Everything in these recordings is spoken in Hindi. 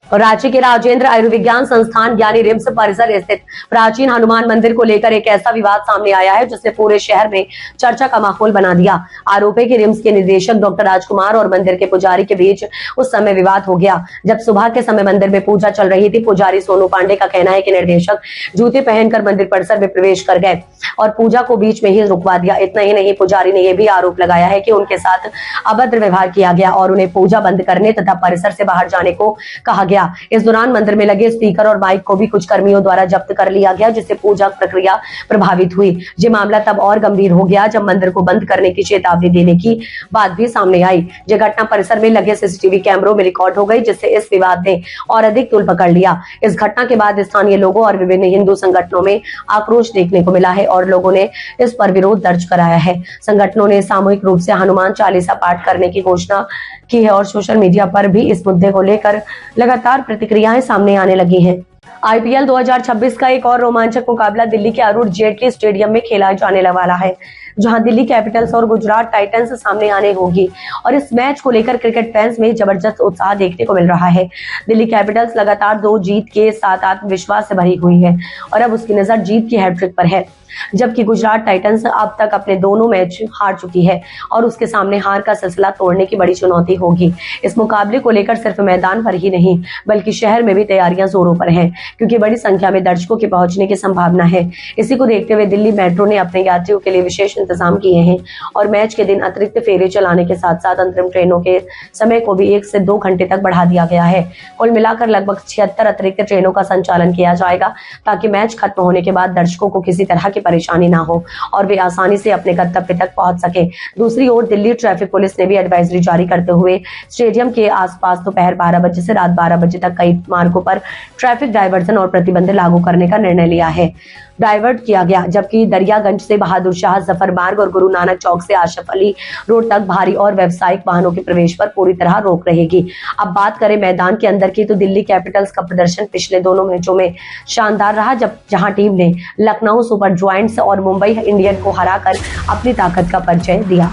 रांची के राजेंद्र आयुर्विज्ञान संस्थान यानी रिम्स परिसर स्थित प्राचीन हनुमान मंदिर को लेकर एक ऐसा विवाद सामने आया है जिसने पूरे शहर में चर्चा का माहौल बना दिया। आरोप है कि रिम्स के निदेशक डॉक्टर राजकुमार और मंदिर के पुजारी के बीच उस समय विवाद हो गया जब सुबह के समय मंदिर में पूजा चल रही थी। पुजारी सोनू पांडे का कहना है कि निर्देशक जूते पहनकर मंदिर परिसर में प्रवेश कर गए और पूजा को बीच में ही रुकवा दिया। इतना ही नहीं, पुजारी ने यह भी आरोप लगाया है कि उनके साथ अभद्र व्यवहार किया गया और उन्हें पूजा बंद करने तथा परिसर से बाहर जाने को कहा गया। इस दौरान मंदिर में लगे स्पीकर और माइक को भी कुछ कर्मियों द्वारा जब्त कर लिया गया जिससे पूजा प्रक्रिया प्रभावित हुई। ये मामला तब और गंभीर हो गया जब मंदिर को बंद करने की चेतावनी देने की बात भी सामने आई। यह घटना परिसर में लगे सीसीटीवी कैमरों में रिकॉर्ड हो गई जिससे इस विवाद ने और अधिक तूल पकड़ लिया। इस घटना के बाद स्थानीय लोगों और विभिन्न हिंदू संगठनों में आक्रोश देखने को मिला है और लोगों ने इस पर विरोध दर्ज कराया है। संगठनों ने सामूहिक रूप से हनुमान चालीसा पाठ करने की घोषणा की है और सोशल मीडिया पर भी इस मुद्दे को लेकर लगातार प्रतिक्रियाएं सामने आने लगी हैं। आईपीएल 2026 का एक और रोमांचक मुकाबला दिल्ली के अरुण जेटली स्टेडियम में खेला जाने वाला है, जहां दिल्ली कैपिटल्स और गुजरात टाइटंस सामने आने होगी और इस मैच को लेकर क्रिकेट फैंस में जबरदस्त उत्साह देखने को मिल रहा है। दिल्ली कैपिटल्स लगातार 2 जीत के साथ आत्मविश्वास से भरी हुई है और अब उसकी नजर जीत की हैट्रिक पर है, जबकि गुजरात टाइटंस अब तक अपने दोनों मैच हार चुकी है और उसके सामने हार का सिलसिला तोड़ने की बड़ी चुनौती होगी। इस मुकाबले को लेकर सिर्फ मैदान पर ही नहीं बल्कि शहर में भी तैयारियां जोरों पर हैं, क्योंकि बड़ी संख्या में दर्शकों के पहुंचने की संभावना है। इसी को देखते हुए दिल्ली मेट्रो ने अपने यात्रियों के लिए विशेष इंतजाम किए हैं और मैच के दिन अतिरिक्त फेरे चलाने के साथ साथ अंतरिम ट्रेनों के समय को भी 1 से 2 घंटे तक बढ़ा दिया गया है। कुल मिलाकर लगभग 76 अतिरिक्त ट्रेनों का संचालन किया जाएगा ताकि मैच खत्म होने के बाद दर्शकों को किसी तरह की परेशानी ना हो और वे आसानी से अपने गंतव्य तक पहुंच सके। दूसरी ओर दिल्ली ट्रैफिक पुलिस ने भी एडवाइजरी जारी करते हुए स्टेडियम के आसपास दोपहर 12 बजे से रात 12 बजे तक कई मार्गों पर ट्रैफिक डायवर्जन और प्रतिबंध लागू करने का निर्णय लिया है। डाइवर्ट किया गया, जबकि दरियागंज से बहादुर शाह जफर मार्ग और गुरु नानक चौक से आशफ अली रोड तक भारी और व्यावसायिक वाहनों के प्रवेश पर पूरी तरह रोक रहेगी। अब बात करें मैदान के अंदर की, तो दिल्ली कैपिटल्स का प्रदर्शन पिछले दोनों मैचों में शानदार रहा, जहां टीम ने लखनऊ सुपर जायंट्स और मुंबई इंडियन को हराकर अपनी ताकत का परिचय दिया।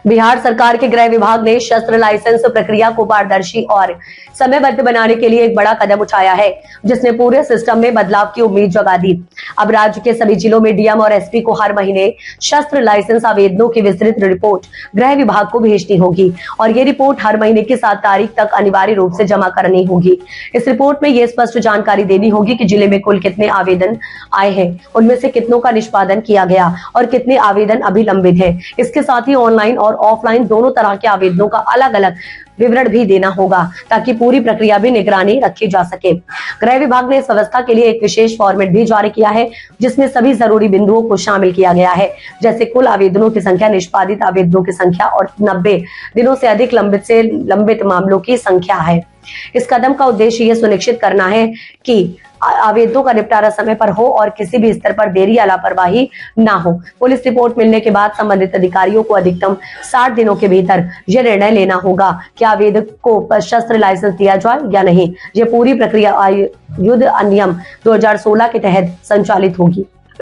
बिहार सरकार के गृह विभाग ने शस्त्र लाइसेंस प्रक्रिया को पारदर्शी और समयबद्ध बनाने के लिए एक बड़ा कदम उठाया है, जिसने पूरे सिस्टम में बदलाव की उम्मीद जगा दी। अब राज्य के सभी जिलों में डीएम और एसपी को हर महीने शस्त्र लाइसेंस आवेदनों की विस्तृत रिपोर्ट गृह विभाग को भेजनी होगी और ये रिपोर्ट हर महीने की 7 तारीख तक अनिवार्य रूप से जमा करनी होगी। इस रिपोर्ट में ये स्पष्ट जानकारी देनी होगी कि जिले में कुल कितने आवेदन आए हैं, उनमें से कितनों का निष्पादन किया गया और कितने आवेदन अभी लंबित है। इसके साथ ही ऑनलाइन और ऑफलाइन दोनों तरह के आवेदनों का अलग अलग विवरण भी देना होगा ताकि पूरी प्रक्रिया भी निगरानी रखी जा सके। गृह विभाग ने इस व्यवस्था के लिए एक विशेष फॉर्मेट भी जारी किया है, जिसमें सभी जरूरी बिंदुओं को शामिल किया गया है, जैसे कुल आवेदनों की संख्या, निष्पादित आवेदनों की संख्या और 90 दिनों से अधिक लंबित मामलों की संख्या है। इस कदम का उद्देश्य यह सुनिश्चित करना है कि आवेदनों का निपटारा समय पर हो और किसी भी स्तर पर देरी या लापरवाही ना हो। पुलिस रिपोर्ट मिलने के बाद संबंधित अधिकारियों को अधिकतम 60 दिनों के भीतर यह निर्णय लेना होगा कि आवेदक को शस्त्र लाइसेंस दिया जाए या नहीं। यह पूरी प्रक्रिया युद्ध अधिनियम 2016 के तहत संचालित होगी।